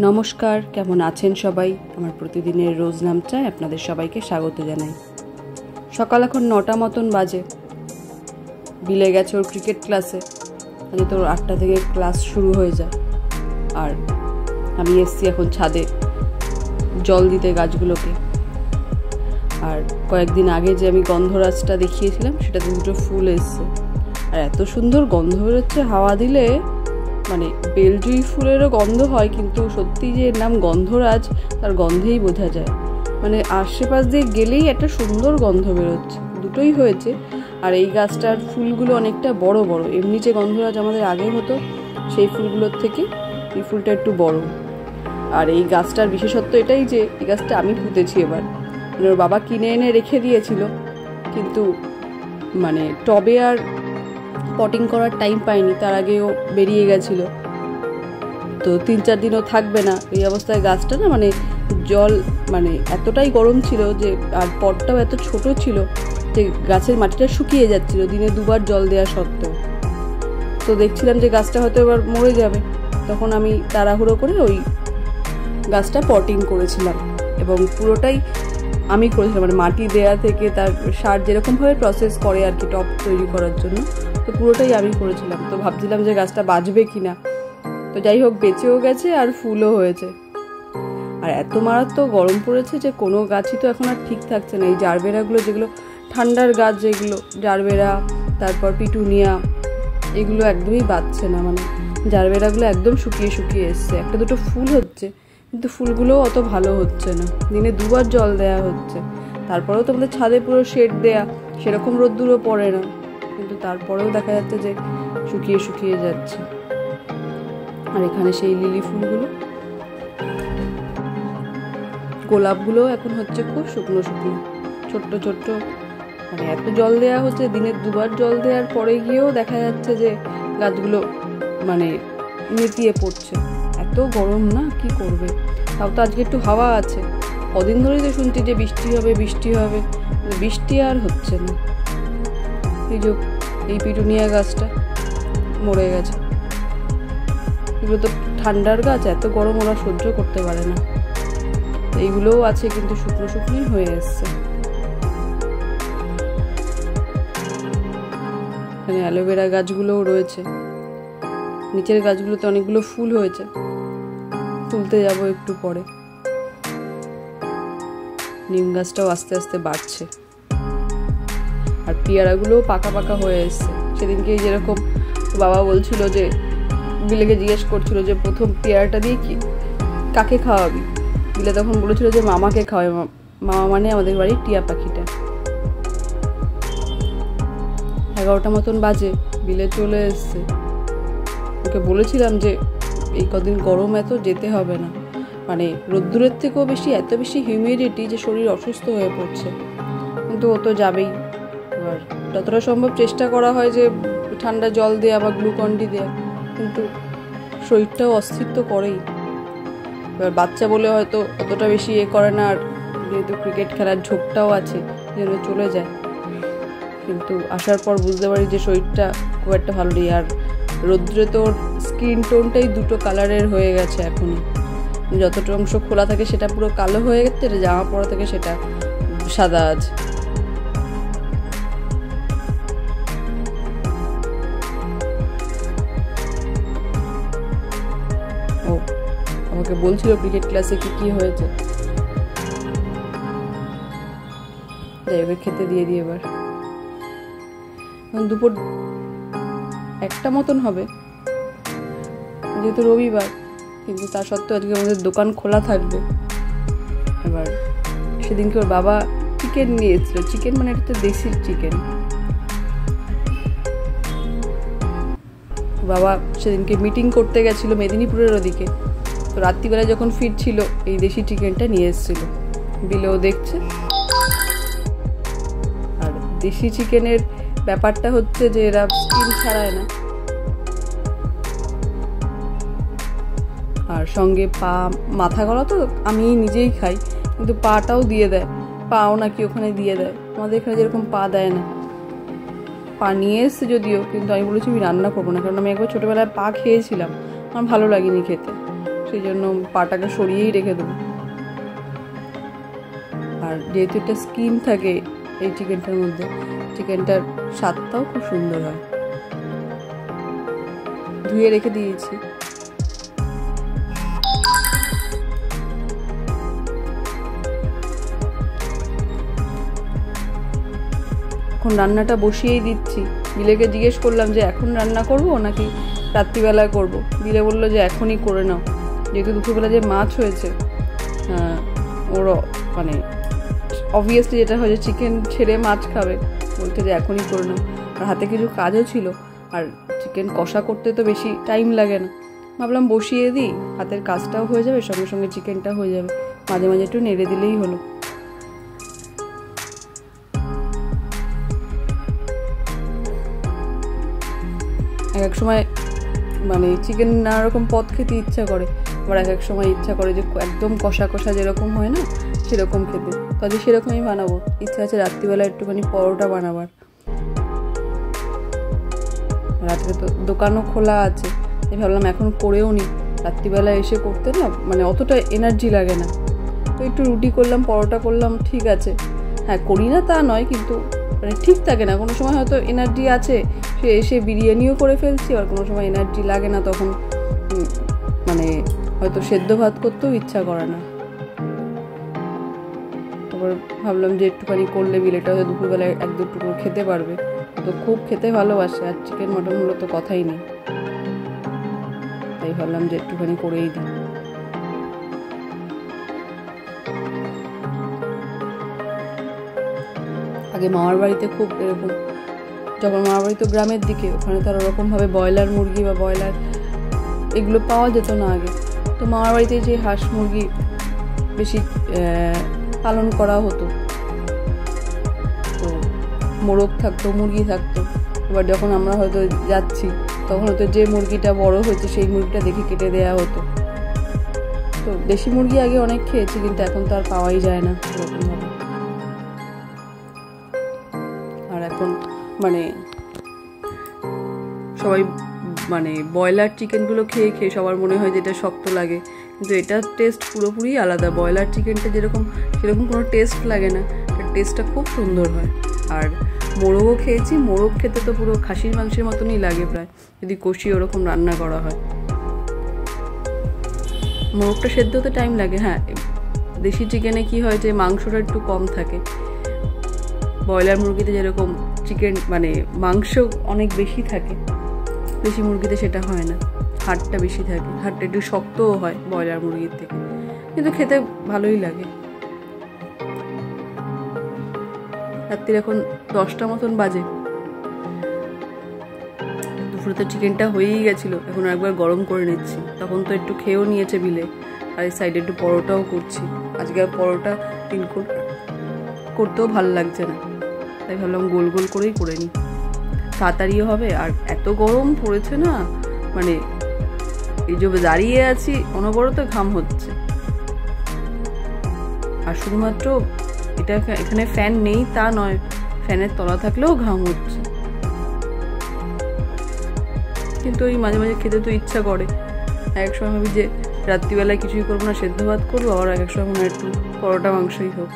নমস্কার, কেমন আছেন সবাই? আমার প্রতিদিনের রোজ নাম চায় আপনাদের সবাইকে স্বাগত জানাই। সকাল এখন 9টা মতন বাজে। বিলে গেছে ওর ক্রিকেট ক্লাসে, তাহলে তোর 8টা থেকে ক্লাস শুরু হয়ে যায়। আর আমি এসছি এখন ছাদে জল দিতে গাছগুলোকে। আর কয়েকদিন আগে যে আমি গন্ধরাজটা দেখিয়েছিলাম, সেটাতে দুটো ফুল এসছে। আর এত সুন্দর গন্ধ বেরোচ্ছে, হাওয়া দিলে মানে বেলজুই ফুলেরও গন্ধ হয়, কিন্তু সত্যি যে এর নাম গন্ধরাজ তার গন্ধেই বোঝা যায়। মানে আশেপাশ দিয়ে গেলেই একটা সুন্দর গন্ধ বেরোচ্ছে। দুটোই হয়েছে। আর এই গাছটার ফুলগুলো অনেকটা বড় বড়। এমনি যে গন্ধরাজ আমাদের আগে হতো সেই ফুলগুলোর থেকে এই ফুলটা একটু বড়। আর এই গাছটার বিশেষত্ব এটাই যে এই গাছটা আমি পুঁতেছি এবার। মানে ওর বাবা কিনে এনে রেখে দিয়েছিল, কিন্তু মানে টবে আর পটিং করার টাইম পাইনি, তার আগে ও বেরিয়ে গেছিল। তো 3-4 দিনও থাকবে না। এই অবস্থায় গাছটা না মানে জল মানে এতটাই গরম ছিল যে, আর পটটাও এত ছোট ছিল যে গাছের মাটিটা শুকিয়ে যাচ্ছিল দিনে 2বার জল দেওয়া সত্ত্বেও। তো দেখছিলাম যে গাছটা হয়তো এবার মরে যাবে। তখন আমি তাড়াহুড়ো করে ওই গাছটা পটিং করেছিলাম, এবং পুরোটাই আমি করেছিলাম। মানে মাটি দেয়া থেকে তার সার যেরকমভাবে প্রসেস করে আর কি টব তৈরি করার জন্য, তো পুরোটাই আমি করেছিলাম। তো ভাবছিলাম যে গাছটা বাঁচবে কিনা। তো যাই হোক, বেঁচেও গেছে আর ফুলও হয়েছে। আর এত মারাত্মক গরম পড়েছে যে কোনো গাছই তো এখন আর ঠিক থাকছে না। এই জারবেরাগুলো, যেগুলো ঠান্ডার গাছ, যেগুলো জারবেরা, তারপর পিটুনিয়া, এগুলো একদমই বাঁচছে না। মানে জারবেরাগুলো একদম শুকিয়ে শুকিয়ে এসছে। একটা দুটো ফুল হচ্ছে, কিন্তু ফুলগুলোও অত ভালো হচ্ছে না। দিনে 2বার জল দেয়া হচ্ছে। তারপরেও তো আমাদের ছাদে পুরো শেড দেয়া, সেরকম রোদ্দুরও পড়ে না, কিন্তু তারপরেও দেখা যাচ্ছে যে শুকিয়ে শুকিয়ে যাচ্ছে। আর এখানে সেই লিলি ফুলগুলো, গোলাপগুলো এখন হচ্ছে খুব শুকনো শুকনো, ছোট্ট ছোট্ট। মানে এত জল দেওয়া হচ্ছে, দিনে 2বার জল দেওয়ার পরে গিয়েও দেখা যাচ্ছে যে গাছগুলো মানে নেতিয়ে পড়ছে। এত গরম না, কি করবে। তাও তো আজকে একটু হাওয়া আছে। কদিন ধরেই তো শুনছি যে বৃষ্টি হবে বৃষ্টি হবে, বৃষ্টি আর হচ্ছে না। এই পিটুনিয়া গাছটা মরে গেছে। এগুলো তো ঠান্ডার গাছ, এত গরম ওরা সহ্য করতে পারে না। এইগুলোও আছে, কিন্তু শুকনো শুকনোই হয়ে এসছে। এখানে অ্যালোভেরা গাছগুলোও রয়েছে। নিচের গাছগুলোতে অনেকগুলো ফুল হয়েছে, তুলতে যাব একটু পরে। নিম গাছটাও আস্তে আস্তে বাড়ছে। আর পেয়ারাগুলোও পাকা পাকা হয়ে এসছে। সেদিনকে যেরকম বাবা বলছিল যে, বিলেকে জিজ্ঞেস করছিল যে প্রথম পেয়ারাটা দিয়ে কি কাকে খাওয়াবি। বিলে তখন বলেছিল যে মামাকে খাওয়াবে। মামা মানে আমাদের বাড়ির টিয়া পাখিটা। 11টা মতন বাজে, বিলে চলে এসছে। ওকে বলেছিলাম যে এই কদিন গরম, এত যেতে হবে না। মানে রোদ্দুরের থেকেও বেশি এত বেশি হিউমিডিটি যে শরীর অসুস্থ হয়ে পড়ছে। কিন্তু ও তো যাবেই। এবার যতটা সম্ভব চেষ্টা করা হয় যে ঠান্ডা জল দেওয়া বা গ্লুকন্ডি দেওয়া, কিন্তু শরীরটাও অস্থির করেই। এবার বাচ্চা বলে হয়তো অতটা বেশি করে না, আর যেহেতু ক্রিকেট খেলার ঝোঁকটাও আছে যেন চলে যায়। কিন্তু আসার পর বুঝতে পারি যে শরীরটা খুব একটা ভালো নেই। আর রোদ্রে তো স্কিন টোনটাই দুটো কালারের হয়ে গেছে এখনই। যতটা অংশ খোলা থাকে সেটা পুরো কালো হয়ে গেছে, জামা পরা থেকে সেটা সাদা আছে। ও আমাকে বলছিল ক্রিকেট ক্লাসে কি হয়েছে। যাই হোক, খেতে দিয়ে দিই এবার। দুপুর 1টা মতন হবে, যেহেতু রবিবার, কিন্তু তা সত্ত্বেও আজকে আমাদের দোকান খোলা থাকবে। এবার সেদিনকে ওর বাবা চিকেন নিয়ে এসেছিল। চিকেন মানে এটা তো দেশি চিকেন। বাবা সেদিনকে মিটিং করতে গেছিল মেদিনীপুরের ওদিকে। তো রাত্রিবেলায় যখন ফিরছিল এই দেশি চিকেনটা নিয়ে এসেছিল। বিলেও দেখছে। আর দেশি চিকেনের ব্যাপারটা হচ্ছে যে এরা স্কিন ছাড়ায় না, আর সঙ্গে পা, মাথা গলা তো আমি নিজেই খাই, কিন্তু পাটাও দিয়ে দেয়। পাও নাকি ওখানে দিয়ে দেয়। আমাদের এখানে যেরকম পা দেয় না। পা নিয়ে এসছে যদিও, কিন্তু আমি বলেছি আমি রান্না করবো না, কারণ আমি একবার ছোটোবেলায় পা খেয়েছিলাম, আমার ভালো লাগেনি খেতে। সেই জন্য পাটাকে সরিয়েই রেখে দেবো। আর যেহেতু একটা স্কিন থাকে এই চিকেনটার মধ্যে, চিকেনটার স্বাদটাও খুব সুন্দর হয়। ধুয়ে রেখে দিয়েছি। এখন রান্নাটা বসিয়েই দিচ্ছি। বিলেকে জিজ্ঞেস করলাম যে এখন রান্না করব নাকি রাত্রিবেলায় করব। বিলে বললো যে এখনই করে নাও, যেহেতু দুপুরবেলা যে মাছ হয়েছে ওর মানে অবভিয়াসলি যেটা হয়েছে চিকেন ছেড়ে মাছ খাবে, বলতে যে এখনই করে নাও। আর হাতে কিছু কাজও ছিল, আর চিকেন কষা করতে তো বেশি টাইম লাগে না, ভাবলাম বসিয়ে দিই, হাতের কাজটাও হয়ে যাবে, সঙ্গে সঙ্গে চিকেনটা হয়ে যাবে, মাঝে মাঝে একটু নেড়ে দিলেই হলো। এক সময় মানে চিকেন নানা রকম পদ খেতে ইচ্ছা করে, আবার এক সময় ইচ্ছা করে যে একদম কষা কষা যেরকম হয় না সেরকম খেতে, কাজে সেরকমই বানাবো। ইচ্ছা আছে রাত্রিবেলা একটুখানি পরোটা বানাবার। রাত্রে তো দোকানও খোলা আছে, তাই ভাবলাম এখন করেও নি, রাত্রিবেলা এসে করতে না মানে অতটা এনার্জি লাগে না। তো একটু রুটি করলাম, পরোটা করলাম, ঠিক আছে। হ্যাঁ, করি না তা নয়, কিন্তু মানে ঠিক থাকে না। কোনো সময় হয়তো এনার্জি আছে, সে এসে বিরিয়ানিও করে ফেলছি, আর কোনো সময় এনার্জি লাগে না, তখন মানে হয়তো সেদ্ধ ভাত করতেও ইচ্ছা করে না। তারপর ভাবলাম যে একটুখানি করলে বিলেটা হয়তো দুপুরবেলায় এক দুটো করে খেতে পারবে, তো খুব খেতে ভালোবাসে, আর চিকেন মটন হলো তো কথাই নেই। তাই ভাবলাম যে একটুখানি করেই দিই। আগে মামার বাড়িতে খুব এরকম, যখন মামার বাড়ি তো গ্রামের দিকে, ওখানে তো আর ওরকমভাবে ব্রয়লার মুরগি বা ব্রয়লার এগুলো পাওয়া যেত না আগে। তো মামার বাড়িতে যে হাঁস মুরগি বেশি পালন করা হতো, তো মোরগ থাকতো, মুরগি থাকতো। এবার যখন আমরা হয়তো যাচ্ছি, তখন হয়তো যে মুরগিটা বড় হয়েছে সেই মুরগিটা দেখে কেটে দেওয়া হতো। তো দেশি মুরগি আগে অনেক খেয়েছি, কিন্তু এখন তো আর পাওয়াই যায় না সেরকমভাবে। আর এখন মানে সবাই মানে ব্রয়লার চিকেনগুলো খেয়ে খেয়ে সবার মনে হয় যে এটা শক্ত লাগে, কিন্তু এটার টেস্ট পুরোপুরি আলাদা। ব্রয়লার চিকেনটা যেরকম সেরকম কোনো টেস্ট লাগে না, এটার টেস্টটা খুব সুন্দর হয়। আর মোরগও খেয়েছি, মোরগ খেতে তো পুরো খাসির মাংসের মতনই লাগে প্রায়, যদি কষিয়ে ওরকম রান্না করা হয়। মোরগটা সেদ্ধ হতে টাইম লাগে। হ্যাঁ, দেশি চিকেনে কি হয় যে মাংসটা একটু কম থাকে, ব্রয়লার মুরগিতে যেরকম চিকেন মানে মাংস অনেক বেশি থাকে, দেশি মুরগিতে সেটা হয় না, হাড়টা বেশি থাকে, হাড়টা একটু শক্তও হয় ব্রয়লার মুরগির থেকে, কিন্তু খেতে ভালোই লাগে। রাত্রির এখন 10টা মতন বাজে। দুপুরে তো চিকেনটা হয়েই গেছিলো, এখন একবার গরম করে নিচ্ছি। তখন তো একটু খেয়েও নিয়েছে বিলে, আর এই সাইডে একটু পরোটাও করছি। আজকে আর পরোটা করতেও ভালো লাগছে না, তাই ভাবলাম গোল গোল করেই করে নিই, তাড়াতাড়িও হবে। আর এত গরম পড়েছে না, মানে এই যে দাঁড়িয়ে আছি অনবরত ঘাম হচ্ছে। আর শুধুমাত্র এটা এখানে ফ্যান নেই তা নয়, ফ্যানের তলা থাকলেও ঘাম হচ্ছে। কিন্তু ওই মাঝে মাঝে খেতে তো ইচ্ছা করে। এক সময় ভাবি যে রাত্রিবেলায় কিছুই করবো না, সেদ্ধ ভাত করবো, আবার এক সময় মনে হয় একটু পরোটা মাংসই হোক।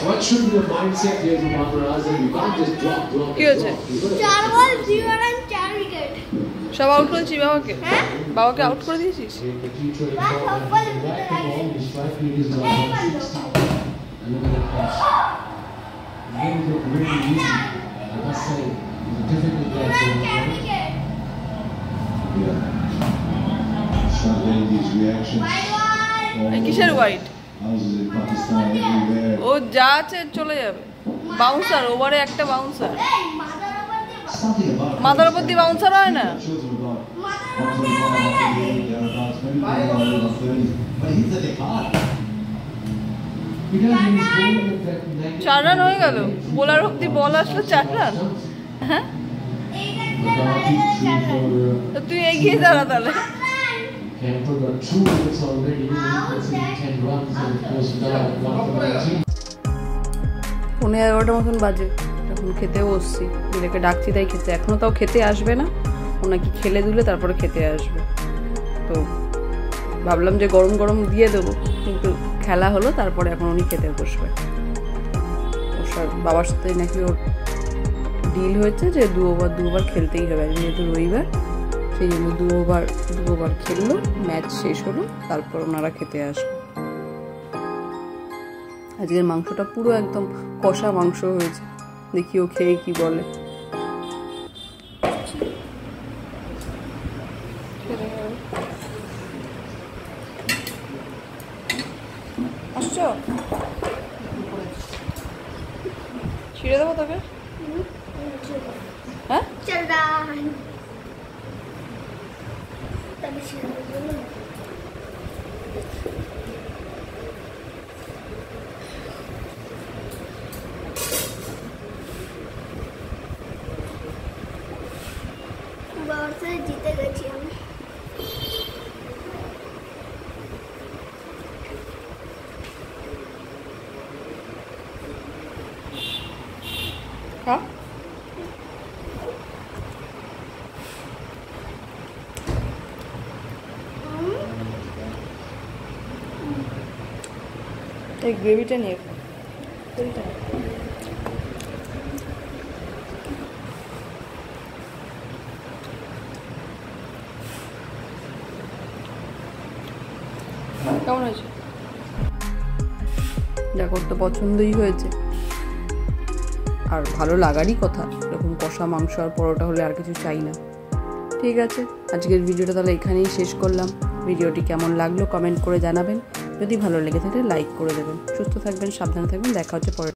What should be the mindset here to Bangladesh that you can't just drop. কি হচ্ছে? 4 বল 0 রান 4 উইকেট। সব আউট করেছি বাবাকে? হ্যাঁ, বাবাকে আউট করে দিয়েছিস? কিসের হোয়াইট? ও যা আছে চলে যাবে। বাউন্সার, ওভারে একটা বাউন্সার, মাথার উপর দিয়ে বাউন্সার হয় না। 4 রান হয়ে গেল, বোলার অব্দি বল আসলো 4 রান। হ্যাঁ, তুই এগিয়ে দাঁড়া তাহলে। Hamper got 2 wickets already, that's 10 runs and of course without 1 11:15 মতন বাজে, এখন খেতেও বসছি। বিলেকে ডাকছি তাই খেতে, এখনো তাও খেতে আসবে না, ও নাকি খেলে দুলে তারপরে খেতে আসবে। তো ভাবলাম যে গরম গরম দিয়ে দেবো, কিন্তু খেলা হলো তারপরে এখন উনি খেতে বসবে। ওর বাবার সাথে নাকি ওর ডিল হয়েছে যে দুবার খেলতেই হবে, যেহেতু রবিবার সেই জন্য দুবার খেললো, ম্যাচ শেষ হলো, তারপর ওনারা খেতে আসবে। আজকের মাংসটা পুরো একদম কষা মাংস হয়েছে, দেখি ও খেয়ে কি বলে। আসছো, ছিঁড়ে দেবো তোকে? হ্যাঁ चल रहा है तभी शुरू बाहर से जीते गए हम। हाँ এই গ্রেভিটা নিয়ে কেমন হয়েছে? দেখো তো পছন্দই হয়েছে, আর ভালো লাগারই কথা। এরকম কষা মাংস আর পরোটা হলে আর কিছু চাই না। ঠিক আছে, আজকের ভিডিওটা তাহলে এখানেই শেষ করলাম। ভিডিওটি কেমন লাগলো কমেন্ট করে জানাবেন, যদি ভালো লেগে থাকে লাইক করে দেবেন। সুস্থ থাকবেন, সাবধানে থাকবেন, দেখা হচ্ছে পরে।